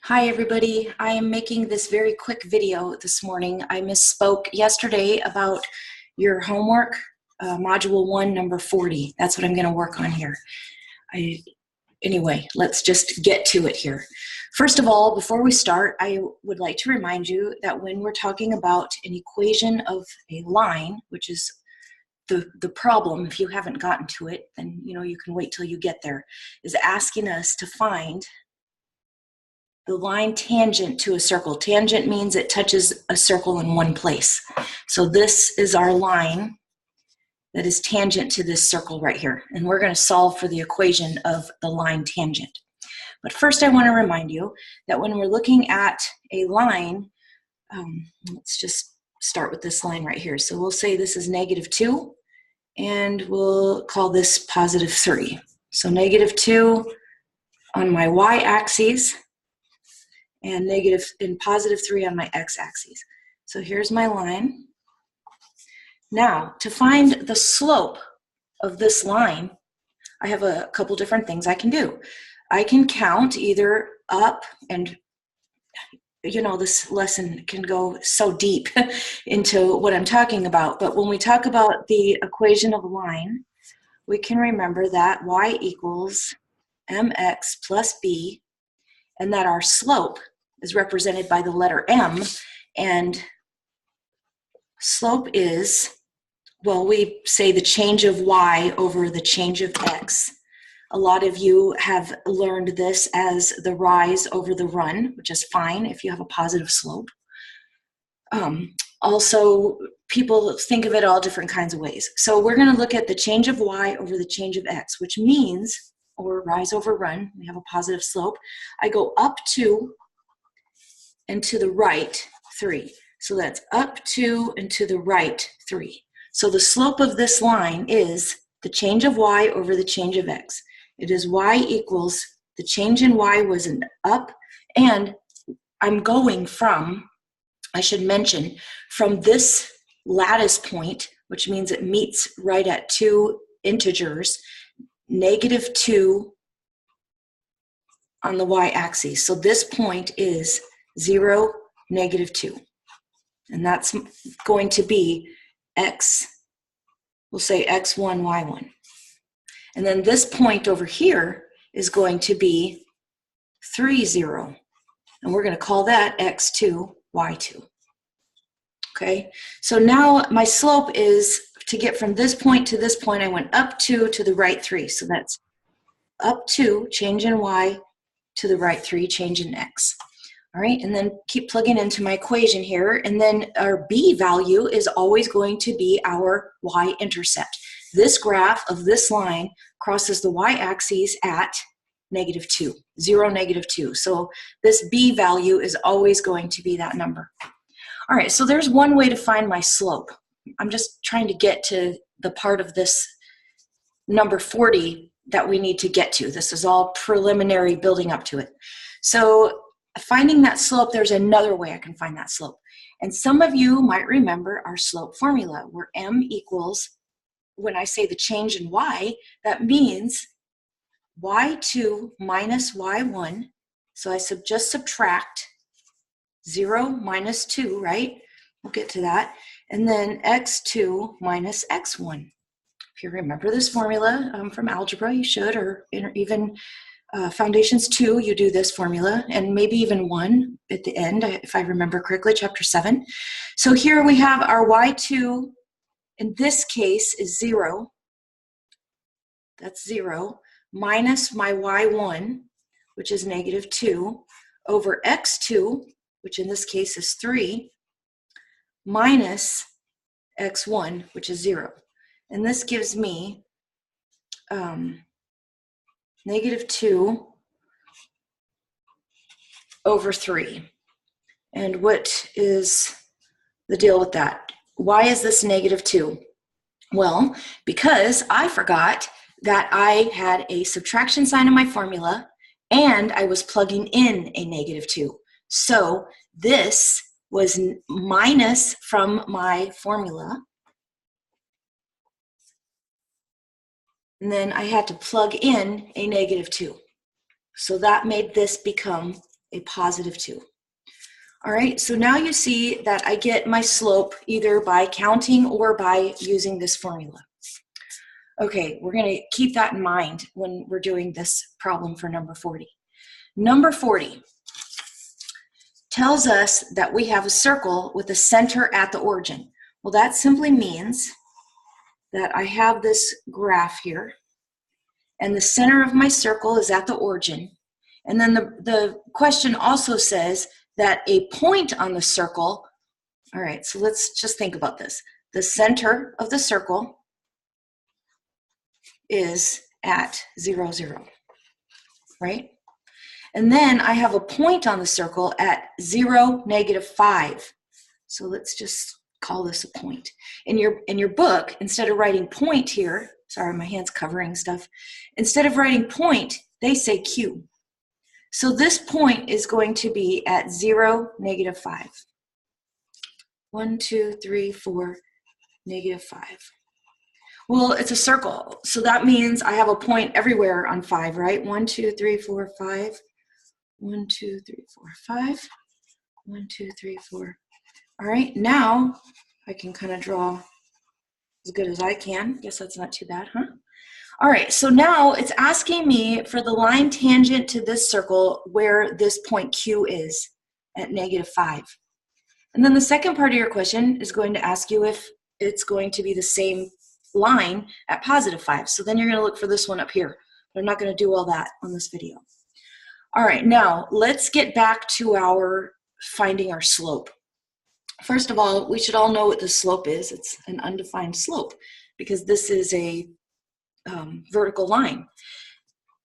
Hi everybody, I am making this very quick video this morning. I misspoke yesterday about your homework, Module 1, number 40. That's what I'm going to work on here. Anyway, let's just get to it here. First of all, before we start, I would like to remind you that when we're talking about an equation of a line, which is the problem, if you haven't gotten to it, then you can wait till you get there, is asking us to find the line tangent to a circle. Tangent means it touches a circle in one place. So this is our line that is tangent to this circle right here. And we're going to solve for the equation of the line tangent. But first I want to remind you that when we're looking at a line, let's just start with this line right here. So we'll say this is -2, and we'll call this +3. So -2 on my y-axis, and +3 on my x-axis. So here's my line. Now, to find the slope of this line, I have a couple different things I can do. I can count either up, and this lesson can go so deep into what I'm talking about, but when we talk about the equation of a line, we can remember that y equals mx plus b, and that our slope is represented by the letter m, and slope is, well, we say the change of y over the change of x. A lot of you have learned this as the rise over the run, which is fine if you have a positive slope. Also, people think of it all different kinds of ways. So we're going to look at the change of y over the change of x, which means, or rise over run, we have a positive slope. I go up 2 and to the right 3. So that's up 2 and to the right 3. So the slope of this line is the change of y over the change of x. It is y equals, the change in y was an up, and I'm going from, I should mention, from this lattice point, which means it meets right at 2 integers, -2 on the y-axis. So this point is 0, -2. And that's going to be x, we'll say x1, y1. And then this point over here is going to be 3, 0. And we're going to call that x2, y2. Okay, so now my slope is, to get from this point to this point, I went up 2 to the right 3. So that's up 2, change in y, to the right 3, change in x. All right, and then keep plugging into my equation here, and then our b value is always going to be our y-intercept. This graph of this line crosses the y-axis at -2, 0, -2. So this b value is always going to be that number. All right, so there's one way to find my slope. I'm just trying to get to the part of this number 40 that we need to get to. This is all preliminary building up to it. So finding that slope, there's another way I can find that slope. And some of you might remember our slope formula, where m equals, when I say the change in y, that means y2 minus y1. So I just subtract 0 minus 2, right? We'll get to that. And then x2 minus x1. If you remember this formula from algebra, you should, or even Foundations 2, you do this formula, and maybe even 1 at the end, if I remember correctly, chapter 7. So here we have our y2, in this case, is 0. That's 0, minus my y1, which is -2, over x2, which in this case is 3, minus x1, which is 0. And this gives me -2 over 3. And what is the deal with that? Why is this -2? Well, because I forgot that I had a subtraction sign in my formula, and I was plugging in a -2. So this was minus from my formula, and then I had to plug in a -2. So that made this become a positive 2. All right, so now you see that I get my slope either by counting or by using this formula. Okay, we're going to keep that in mind when we're doing this problem for number 40. Number 40 tells us that we have a circle with a center at the origin. Well, that simply means that I have this graph here, and the center of my circle is at the origin. And then the question also says that a point on the circle, all right, so let's just think about this. The center of the circle is at 0, 0, right? And then I have a point on the circle at 0, -5. So let's just call this a point. In your book, instead of writing point here, sorry, my hand's covering stuff. Instead of writing point, they say Q. So this point is going to be at 0, -5. 1, 2, 3, 4, -5. Well, it's a circle, so that means I have a point everywhere on 5, right? 1, 2, 3, 4, 5. 1, 2, 3, 4, 5. 1, 2, 3, 4. All right, now I can kind of draw as good as I can. Guess that's not too bad, huh? All right, so now it's asking me for the line tangent to this circle where this point Q is at -5. And then the second part of your question is going to ask you if it's going to be the same line at +5. So then you're going to look for this one up here. But I'm not going to do all that on this video. All right, now let's get back to our finding our slope. First of all, we should all know what the slope is. It's an undefined slope because this is a vertical line.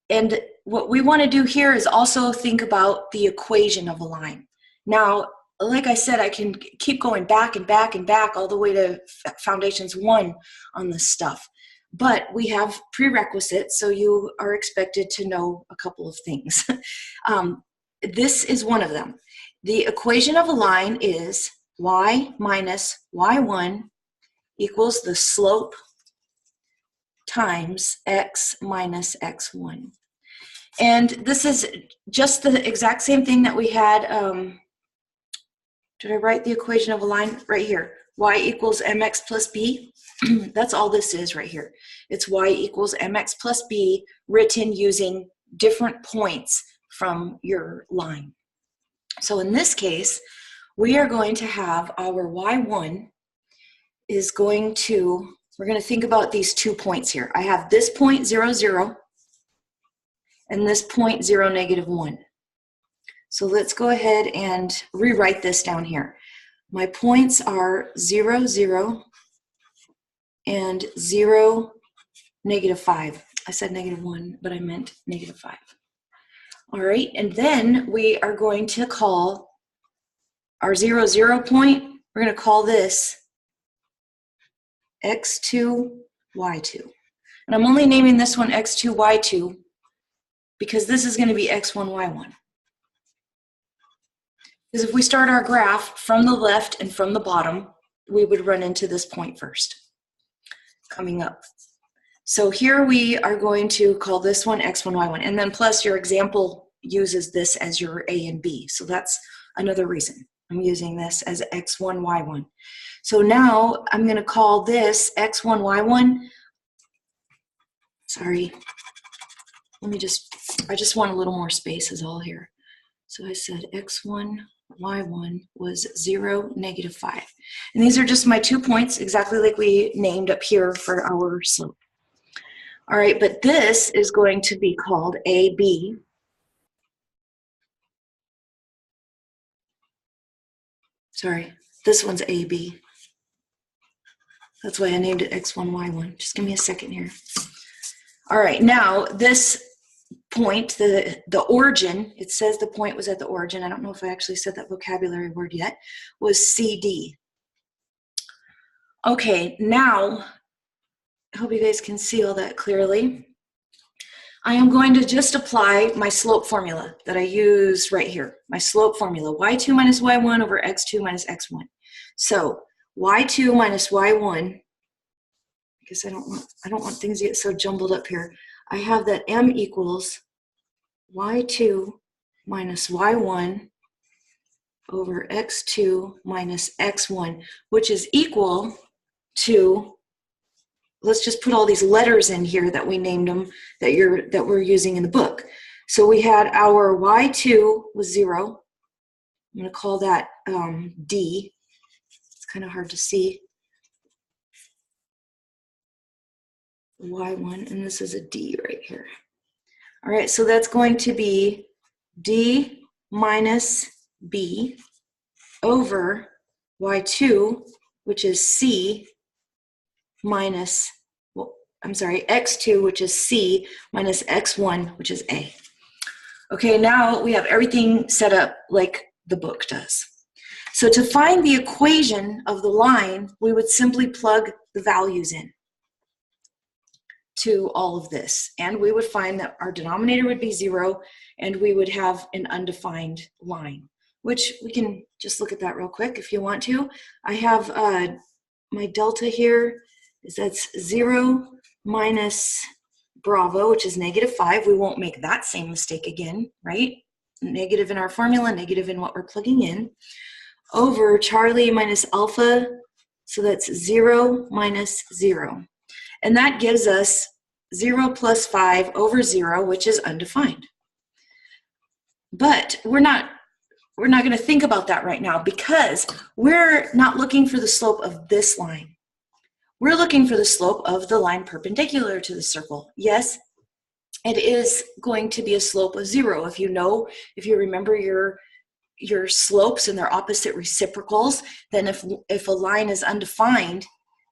And what we want to do here is also think about the equation of a line. Now, like I said, I can keep going back and back and back all the way to Foundations 1 on this stuff. But we have prerequisites, so you are expected to know a couple of things. This is one of them. The equation of a line is y minus y1 equals the slope times x minus x1. And this is just the exact same thing that we had. Did I write the equation of a line right here? Y equals mx plus b. That's all this is right here. It's y equals mx plus b written using different points from your line. So in this case, we are going to have our y1 is going to, we're going to think about these 2 points here. I have this point 0, 0 and this point 0, -1. So let's go ahead and rewrite this down here. My points are 0, 0 and 0, -5. I said -1, but I meant -5. All right, and then we are going to call our 0, 0 point, we're going to call this x2, y2. And I'm only naming this one x2, y2 because this is going to be x1, y1. Because if we start our graph from the left and from the bottom, we would run into this point first, coming up. So here we are going to call this one x1, y1, and then plus your example uses this as your a and b. So that's another reason I'm using this as x1, y1. So now I'm going to call this x1, y1. Sorry. I just want a little more space is all here. So I said x1, y1 was 0, -5. And these are just my 2 points, exactly like we named up here for our slope. All right, but this is going to be called AB. Sorry, this one's AB. That's why I named it x1, y1. Just give me a second here. All right, now this point, the origin, it says the point was at the origin. I don't know if I actually said that vocabulary word yet, was CD. Okay, now, I hope you guys can see all that clearly. I am going to just apply my slope formula that I use right here. My slope formula, y2 minus y1 over x2 minus x1. So y2 minus y1, I guess I don't want things to get so jumbled up here. I have that m equals y2 minus y1 over x2 minus x1, which is equal to, let's just put all these letters in here that we named them that we're using in the book. So we had our y2 was 0. I'm going to call that D. It's kind of hard to see. Y1, and this is a D right here. All right, so that's going to be D minus B over y2, which is C minus, well, I'm sorry, x2, which is C, minus x1, which is A. Okay, now we have everything set up like the book does. So to find the equation of the line, we would simply plug the values in to all of this, and we would find that our denominator would be 0, and we would have an undefined line, which we can just look at that real quick if you want to. I have my delta here, that's 0 minus Bravo, which is -5. We won't make that same mistake again, right? Negative in our formula, negative in what we're plugging in, over Charlie minus alpha, so that's 0 minus 0. And that gives us 0 plus 5 over 0, which is undefined. But we're not going to think about that right now because we're not looking for the slope of this line. We're looking for the slope of the line perpendicular to the circle. Yes, it is going to be a slope of 0. If you remember your slopes and their opposite reciprocals, then if a line is undefined,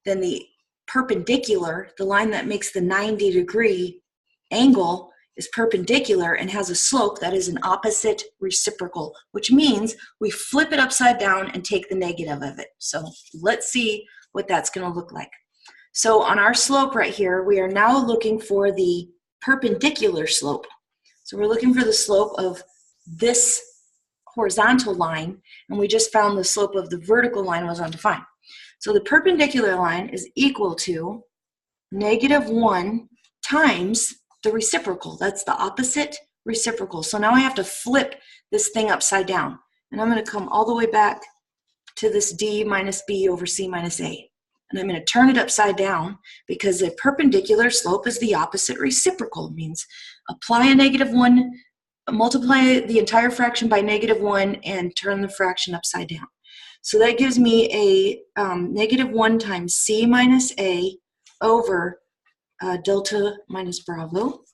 then the perpendicular, the line that makes the 90-degree angle, is perpendicular and has a slope that is an opposite reciprocal, which means we flip it upside down and take the negative of it. So let's see what that's going to look like. So on our slope right here, we are now looking for the perpendicular slope. So we're looking for the slope of this horizontal line, and we just found the slope of the vertical line was undefined. So the perpendicular line is equal to -1 times the reciprocal. That's the opposite reciprocal. So now I have to flip this thing upside down. And I'm going to come all the way back to this D minus B over C minus A. And I'm going to turn it upside down because the perpendicular slope is the opposite reciprocal. It means apply a -1, multiply the entire fraction by -1, and turn the fraction upside down. So that gives me a -1 times C minus A over delta minus Bravo.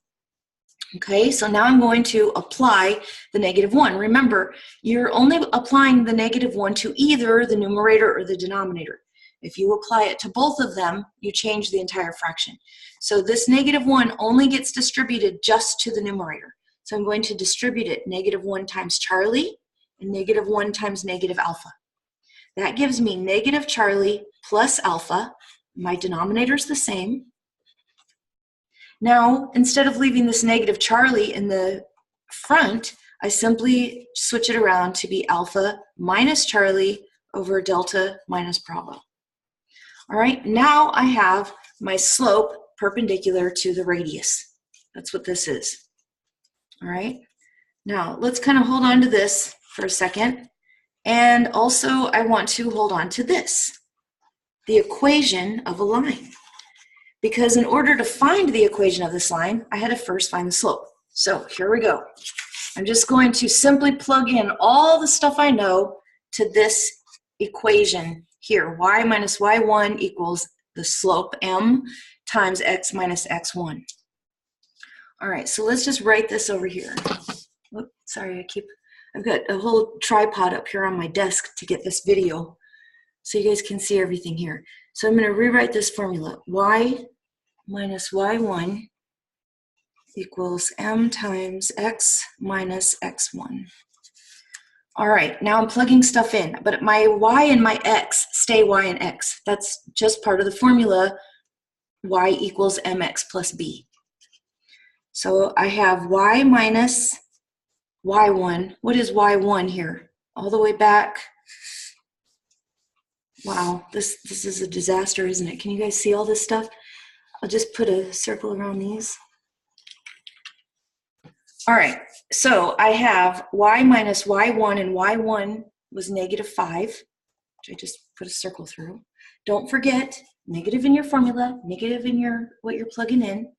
Okay, so now I'm going to apply the -1. Remember, you're only applying the -1 to either the numerator or the denominator. If you apply it to both of them, you change the entire fraction. So this -1 only gets distributed just to the numerator. So I'm going to distribute it -1 times Charlie and -1 times negative alpha. That gives me negative Charlie plus alpha. My denominator is the same. Now, instead of leaving this negative Charlie in the front, I simply switch it around to be alpha minus Charlie over delta minus Bravo. All right, now I have my slope perpendicular to the radius. That's what this is. All right, now let's kind of hold on to this for a second. And also I want to hold on to this, the equation of a line. Because in order to find the equation of this line, I had to first find the slope. So here we go. I'm just going to simply plug in all the stuff I know to this equation here. Y minus y1 equals the slope m times x minus x1. All right, so let's just write this over here. Oops, sorry, I've got a whole tripod up here on my desk to get this video so you guys can see everything here. So I'm going to rewrite this formula. Y minus y1 equals m times x minus x1. All right, now I'm plugging stuff in, but my y and my x stay y and x. That's just part of the formula, y equals mx plus b. So I have y minus y1. What is y1 here? All the way back. Wow, this is a disaster, isn't it? Can you guys see all this stuff? I'll just put a circle around these. All right, so I have y minus y1, and y1 was -5, which I just put a circle through. Don't forget, negative in your formula, negative in what you're plugging in.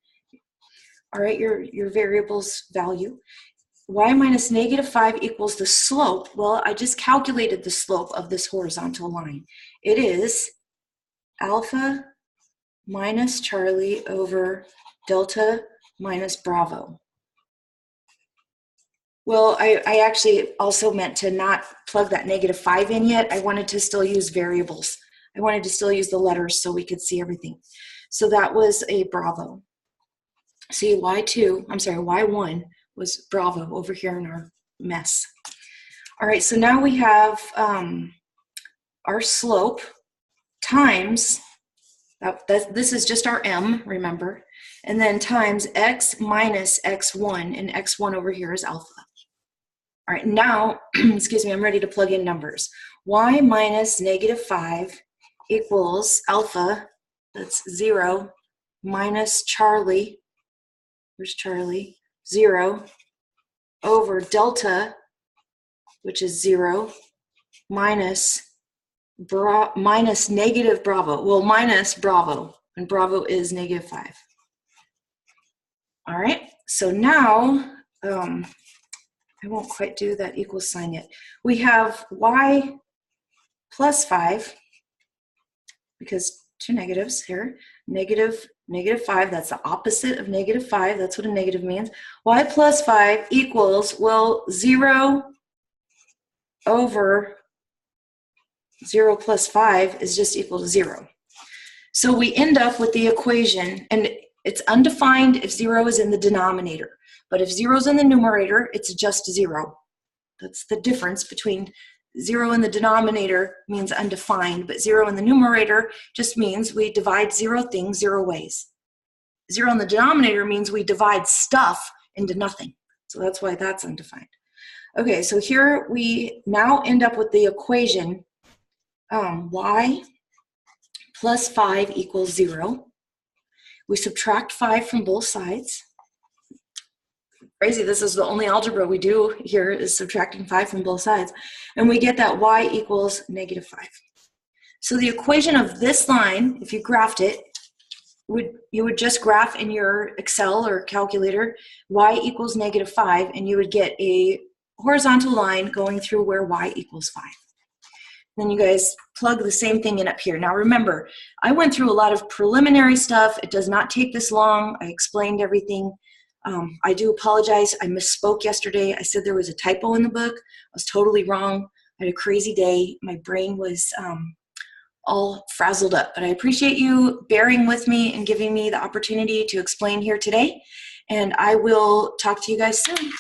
All right, your variable's value. Y minus -5 equals the slope. Well, I just calculated the slope of this horizontal line. It is alpha minus Charlie over delta minus Bravo. Well, I actually also meant to not plug that -5 in yet. I wanted to still use variables. I wanted to still use the letters so we could see everything. So that was a Bravo. See, Y1 was Bravo over here in our mess. All right, so now we have our slope times, this is just our M, remember, and then times x minus x1, and x1 over here is alpha. All right, now, excuse me, I'm ready to plug in numbers. Y minus -5 equals alpha, that's 0, minus Charlie, where's Charlie? 0, over delta, which is 0, minus negative Bravo. Well, minus Bravo, and Bravo is -5. All right, so now, I won't quite do that equal sign yet. We have y plus 5, because two negatives here, -5, that's the opposite of -5, that's what a negative means. Y plus 5 equals, well, 0 over 0 plus 5 is just equal to 0. So we end up with the equation, and it's undefined if 0 is in the denominator. But if 0 is in the numerator, it's just 0. That's the difference between 0 in the denominator means undefined, but 0 in the numerator just means we divide 0 things 0 ways. 0 in the denominator means we divide stuff into nothing. So that's why that's undefined. Okay, so here we now end up with the equation y plus 5 equals 0. We subtract 5 from both sides. Crazy, this is the only algebra we do here is subtracting 5 from both sides. And we get that y equals -5. So the equation of this line, if you graphed it, you would just graph in your Excel or calculator y equals -5, and you would get a horizontal line going through where y equals 5. Then you guys plug the same thing in up here. Now remember, I went through a lot of preliminary stuff. It does not take this long. I explained everything. I do apologize. I misspoke yesterday. I said there was a typo in the book. I was totally wrong. I had a crazy day. My brain was all frazzled up. But I appreciate you bearing with me and giving me the opportunity to explain here today. And I will talk to you guys soon.